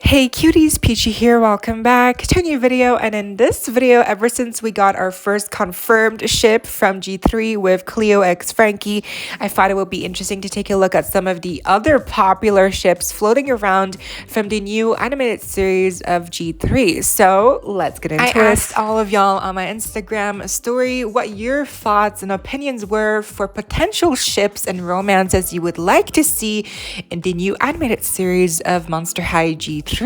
Hey cuties, PeachY here, welcome back to a new video. And in this video, ever since we got our first confirmed ship from G3 with Cleo x Frankie, I thought it would be interesting to take a look at some of the other popular ships floating around from the new animated series of G3. So let's get into it. I asked all of y'all on my Instagram story what your thoughts and opinions were for potential ships and romances you would like to see in the new animated series of Monster High G3.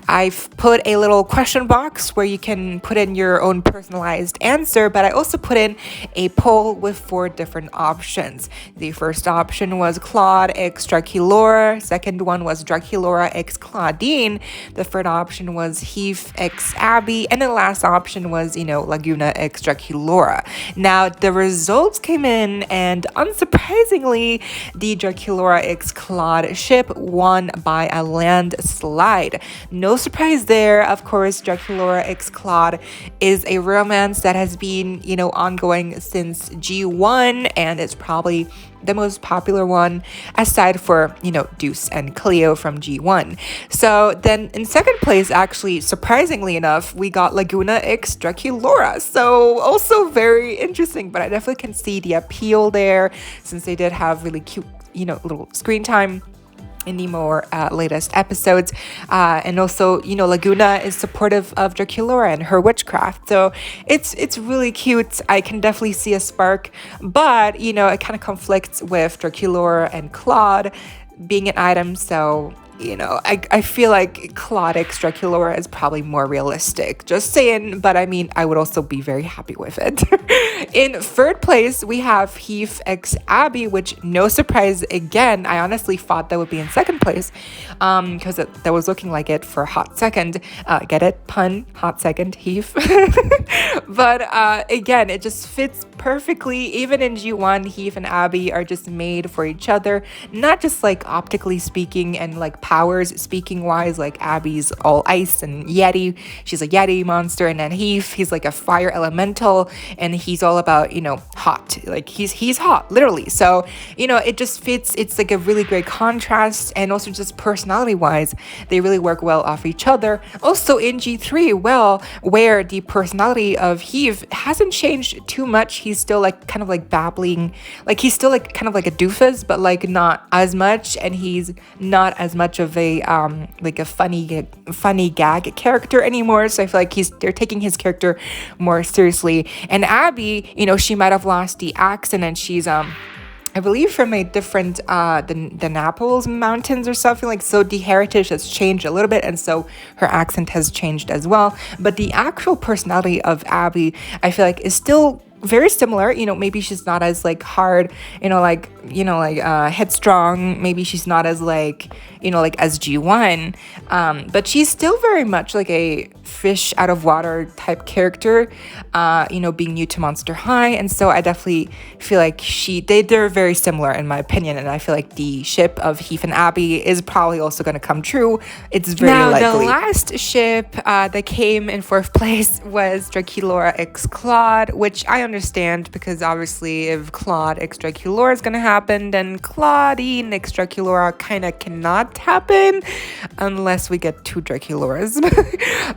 I've put a little question box where you can put in your own personalized answer, but I also put in a poll with 4 different options. The first option was Claude x Draculaura, second one was Draculaura x Claudine, the third option was Heath x Abby, and the last option was, Laguna x Draculaura. Now, the results came in, and unsurprisingly, the Draculaura x Claude ship won by a landslide. No surprise there. Of course, Draculaura x Claude is a romance that has been, ongoing since G1, and it's probably the most popular one aside for, Deuce and Cleo from G1. So then in second place, actually, surprisingly enough, we got Laguna x Draculaura. So also very interesting, but I definitely can see the appeal there since they did have really cute, little screen time in the more latest episodes, and also Laguna is supportive of Draculaura and her witchcraft, so it's really cute. I can definitely see a spark, but it kind of conflicts with Draculaura and Claude being an item, so I feel like Claude x Draculaura is probably more realistic. Just saying, but I mean, I would also be very happy with it. In third place, we have Heath x Abby, which, no surprise, again, I honestly thought that would be in second place, because that was looking like it for a hot second. Get it? Pun, hot second, Heath. But again, it just fits perfectly. Even in G1, Heath and Abby are just made for each other, not just like optically speaking and like powers speaking wise, like Abby's all ice and Yeti, she's a Yeti monster, and then Heath, he's like a fire elemental, and he's all about hot, like he's hot literally. So it just fits. It's like a really great contrast, and also just personality wise they really work well off each other. Also in G3, where the personality of Heath hasn't changed too much, he's still like kind of like babbling, like he's still like kind of like a doofus, but like not as much, and he's not as much of a like a funny gag character anymore. So I feel like they're taking his character more seriously. And Abby, she might have lost the accent, and she's I believe from a different the Naples mountains or something, like, so the heritage has changed a little bit, and so her accent has changed as well. But the actual personality of Abby, I feel like, is still very similar. Maybe she's not as like hard, headstrong. Maybe she's not as like as G1, but she's still very much like a fish out of water type character, being new to Monster High. And so I definitely feel like they're very similar in my opinion, and I feel like the ship of Heath and Abby is probably also going to come true. It's very likely. The last ship that came in fourth place was Draculaura x Claude, which I understand, because obviously if Claude x Draculaura is going to happen, then Claudine x Draculaura kind of cannot happen unless we get 2 Draculauras.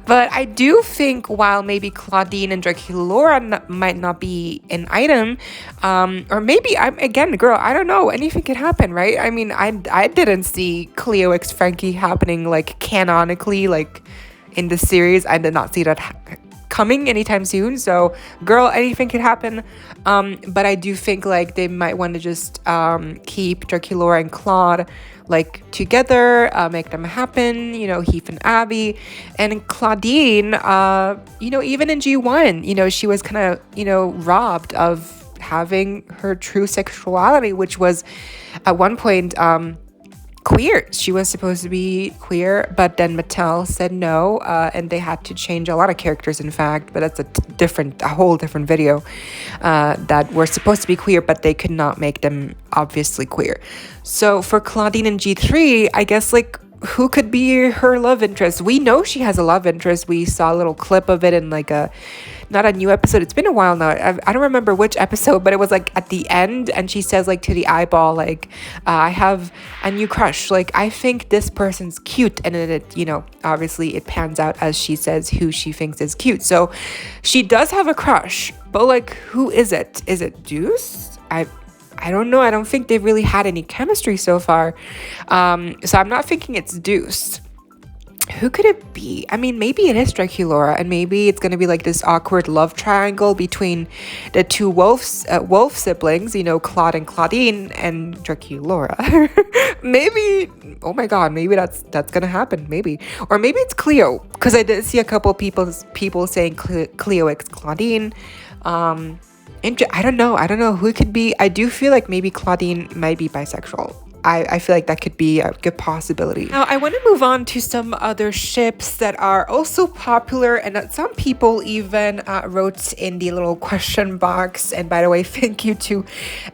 But I do think while maybe Claudine and Draculaura might not be an item, or maybe I don't know, anything could happen, right? I mean, I didn't see Cleo x Frankie happening like canonically, like in the series. I did not see that coming anytime soon, so girl, anything could happen. But I do think like they might want to just keep Draculaura and Claude like together, make them happen, Heath and Abby. And Claudine, even in G1, she was kind of robbed of having her true sexuality, which was at one point queer. She was supposed to be queer, but then Mattel said no, and they had to change a lot of characters, in fact, but that's a whole different video, that were supposed to be queer, but they could not make them obviously queer. So for Claudine and G3, I guess like who could be her love interest? We know she has a love interest. We saw a little clip of it in like a, not a new episode. It's been a while now. I don't remember which episode, but it was like at the end, and she says like to the eyeball, like, I have a new crush. Like, I think this person's cute. And then it, obviously it pans out as she says who she thinks is cute. So she does have a crush, but like, who is it? Is it Deuce? I don't know. I don't think they've really had any chemistry so far. So I'm not thinking it's Deuce. Who could it be? I mean, maybe it is Draculaura, and maybe it's gonna be like this awkward love triangle between the two wolf siblings, Claude and Claudine, and Draculaura. Maybe, oh my god, maybe that's gonna happen. Maybe, or maybe it's Cleo, because I did see a couple people saying Cleo x Claudine. I don't know who it could be. I do feel like maybe Claudine might be bisexual. I feel like that could be a good possibility. Now, I want to move on to some other ships that are also popular and that some people even wrote in the little question box. And by the way, thank you to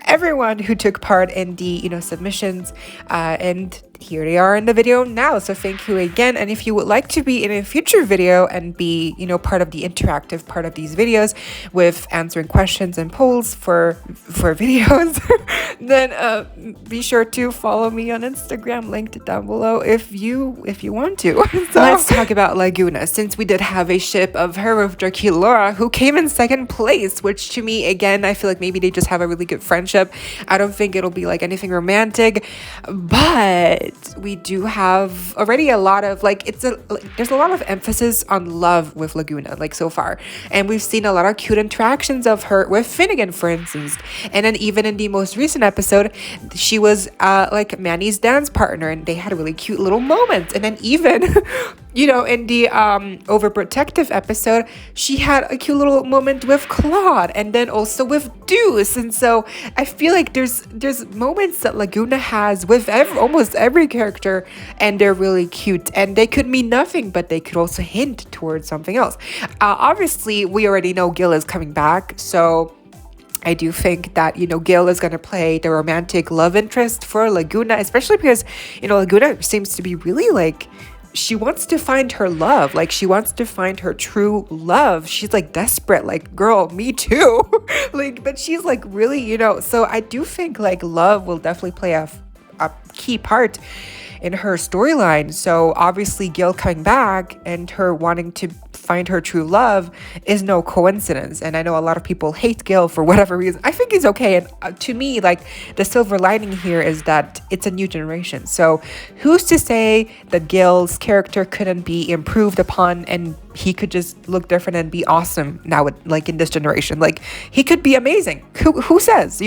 everyone who took part in the, submissions. And here they are in the video now. So thank you again. And if you would like to be in a future video and be, part of the interactive part of these videos with answering questions and polls for videos, then be sure to follow me on Instagram, linked down below if you want to. So let's talk about Laguna, since we did have a ship of her with Draculaura, who came in second place, which to me, again, I feel like maybe they just have a really good friendship. I don't think it'll be like anything romantic, but we do have already a lot of there's a lot of emphasis on love with Laguna, like so far, and we've seen a lot of cute interactions of her with Finnegan, for instance. And then even in the most recent episode, she was like Manny's dance partner, and they had a really cute little moment. And then even in the overprotective episode, she had a cute little moment with Claude, and then also with Deuce. And so I feel like there's moments that Laguna has with almost every character, and they're really cute, and they could mean nothing, but they could also hint towards something else. Obviously, we already know Gil is coming back, so I do think that, Gil is going to play the romantic love interest for Laguna, especially because, Laguna seems to be really like, she wants to find her love. Like, she wants to find her true love. She's like desperate, like, girl, me too. But she's like really, so I do think like love will definitely play a key part in her storyline. So obviously Gil coming back and her wanting to find her true love is no coincidence. And I know a lot of people hate Gil for whatever reason. I think he's okay. And to me, like, the silver lining here is that it's a new generation. So who's to say that Gil's character couldn't be improved upon and he could just look different and be awesome now, like in this generation? Like, he could be amazing. Who says?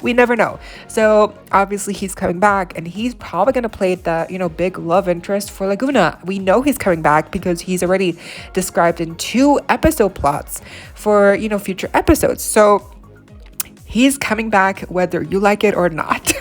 We never know. So obviously he's coming back, and he's probably gonna play the big love interest for Laguna. We know he's coming back because he's already described in 2 episode plots for future episodes. So he's coming back whether you like it or not.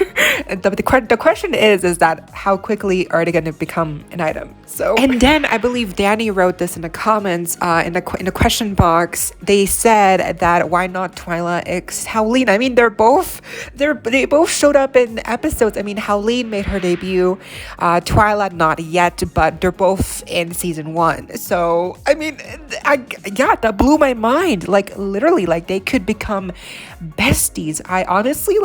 The question is that how quickly are they going to become an item? So, and then I believe Danny wrote this in the comments, in the question box. They said that why not Twyla x Howleen? I mean, they both showed up in episodes. I mean, Howleen made her debut, Twyla not yet, but they're both in season 1. So I mean, that blew my mind. Like, literally, like, they could become besties. I honestly,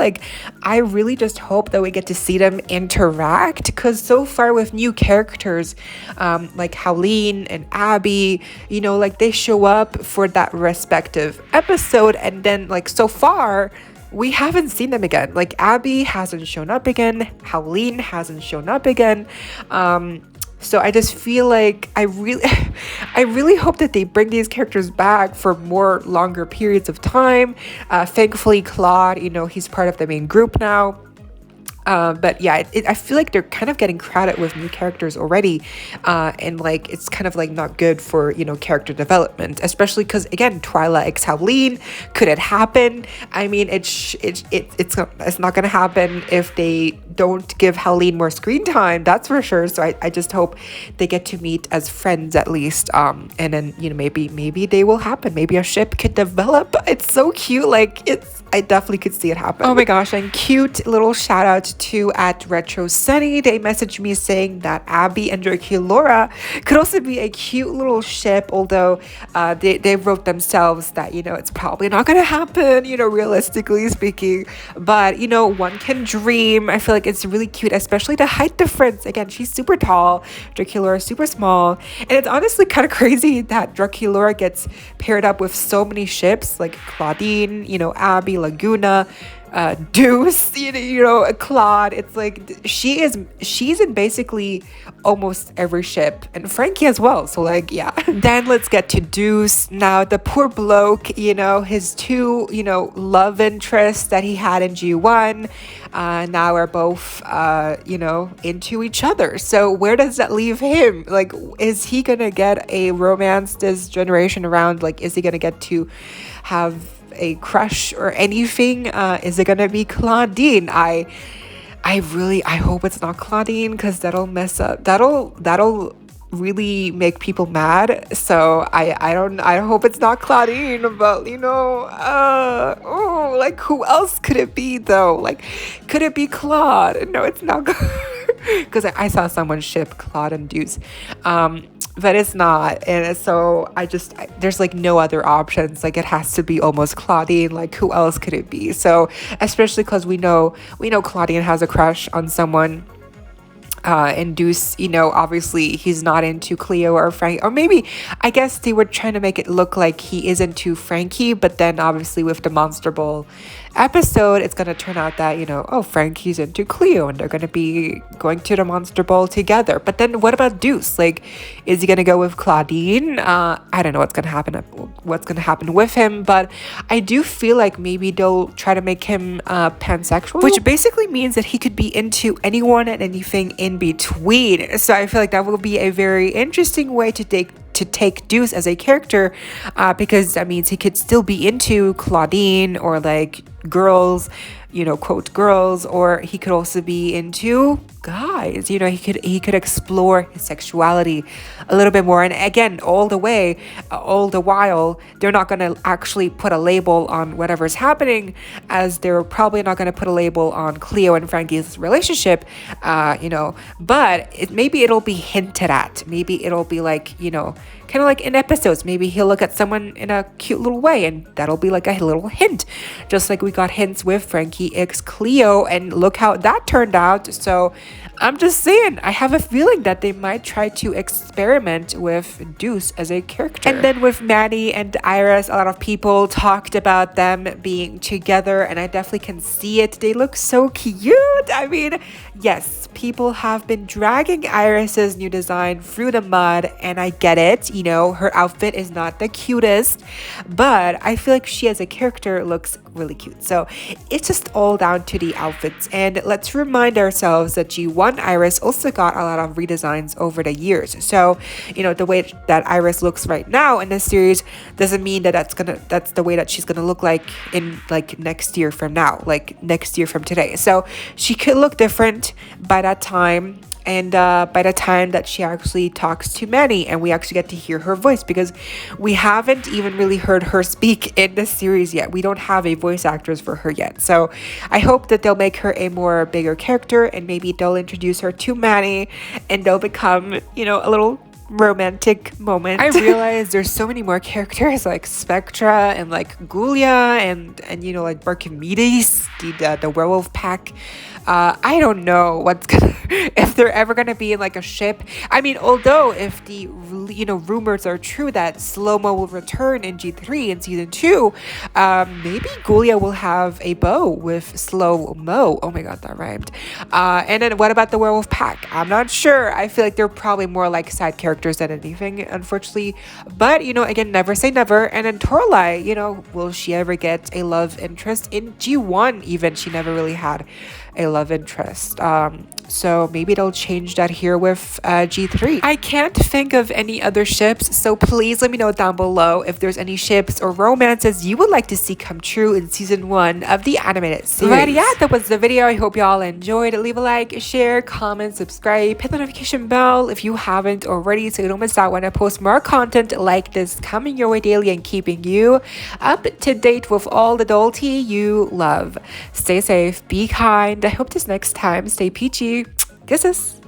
I really just hope that we get to see them interact, because so far with new characters, like Howleen and Abby, they show up for that respective episode, and then so far we haven't seen them again. Like, Abby hasn't shown up again, Howleen hasn't shown up again. So I just feel like I really hope that they bring these characters back for more longer periods of time. Thankfully, Claude, he's part of the main group now. But yeah, I feel like they're kind of getting crowded with new characters already, and it's kind of not good for character development, especially because, again, Twyla x Howleen, could it happen? I mean, it's not gonna happen if they don't give Howleen more screen time, that's for sure. So I just hope they get to meet as friends at least, and then maybe they will happen. Maybe a ship could develop. It's so cute. I definitely could see it happen. Oh my gosh, and cute little shout out to at Retro Sunny. They messaged me saying that Abby and Laura could also be a cute little ship, although they wrote themselves that, it's probably not going to happen, realistically speaking. But, one can dream. I feel like it's really cute, especially the height difference. Again, she's super tall, Laura is super small. And it's honestly kind of crazy that Laura gets paired up with so many ships like Claudine, Abby, Laguna, Deuce, Claude. It's like she's in basically almost every ship, and Frankie as well. So like, yeah. Then let's get to Deuce. Now the poor bloke, his two, love interests that he had in G1, now are both, into each other. So where does that leave him? Like, is he gonna get a romance this generation around? Like, is he gonna get to have a crush or anything? Is it gonna be Claudine? I hope it's not Claudine, because that'll mess up, that'll really make people mad. So I hope it's not Claudine, but like, who else could it be though? Like, could it be Claude? No, it's not, because I saw someone ship Claude and Deuce, but it's not. And so there's like no other options. Like, it has to be almost Claudine. Like, who else could it be? So especially because we know Claudine has a crush on someone. And Deuce, obviously he's not into Cleo or Frankie, or maybe, I guess they were trying to make it look like he is into Frankie, but then obviously with the Monster Ball episode, it's going to turn out that, Frankie's into Cleo and they're going to be going to the Monster Ball together. But then what about Deuce? Like, is he going to go with Claudine? I don't know what's going to happen with him, but I do feel like maybe they'll try to make him pansexual, which basically means that he could be into anyone and anything in between. So I feel like that will be a very interesting way to take Deuce as a character, because that means he could still be into Claudine or like girls, quote girls, or he could also be into guys. He could explore his sexuality a little bit more. And again, all the while, they're not going to actually put a label on whatever's happening, as they're probably not going to put a label on Cleo and Frankie's relationship, but maybe it'll be hinted at. Maybe it'll be like, kind of like in episodes, maybe he'll look at someone in a cute little way, and that'll be like a little hint, just like we got hints with Frankie x Cleo, and look how that turned out. So I'm just saying, I have a feeling that they might try to experiment with Deuce as a character. And then with Maddie and Iris, a lot of people talked about them being together, and I definitely can see it. They look so cute. I mean, yes, people have been dragging Iris's new design through the mud, and I get it. Her outfit is not the cutest, but I feel like she as a character looks really cute. So it's just all down to the outfits. And let's remind ourselves that G1 Iris also got a lot of redesigns over the years. So, the way that Iris looks right now in this series doesn't mean that that's the way that she's gonna look like in like next year from now, like next year from today. So she could look different by that time. And by the time that she actually talks to Manny, and we actually get to hear her voice, because we haven't even really heard her speak in the series yet. We don't have a voice actress for her yet. So I hope that they'll make her a more bigger character, and maybe they'll introduce her to Manny, and they'll become, a little romantic moment. I realize there's so many more characters like Spectra and like Gulia and like Barkimedes, the werewolf pack. I don't know if they're ever gonna be in like a ship. I mean, although if the rumors are true that Slow-Mo will return in G3 in season 2, maybe Gulia will have a bow with Slow-Mo. Oh my god, that rhymed. And then what about the werewolf pack? I'm not sure. I feel like they're probably more like side characters than anything, unfortunately. But again, never say never. And then Torlai, will she ever get a love interest? In G1 even, she never really had a love interest. so maybe they'll change that here with G3. I can't think of any other ships, so please let me know down below if there's any ships or romances you would like to see come true in season 1 of the animated series. But yeah, that was the video. I hope y'all enjoyed. Leave a like, share, comment, subscribe, hit the notification bell if you haven't already so you don't miss out when I post more content like this coming your way daily and keeping you up to date with all the adulty you love. Stay safe, be kind. I hope this next time stay peachy. Kisses.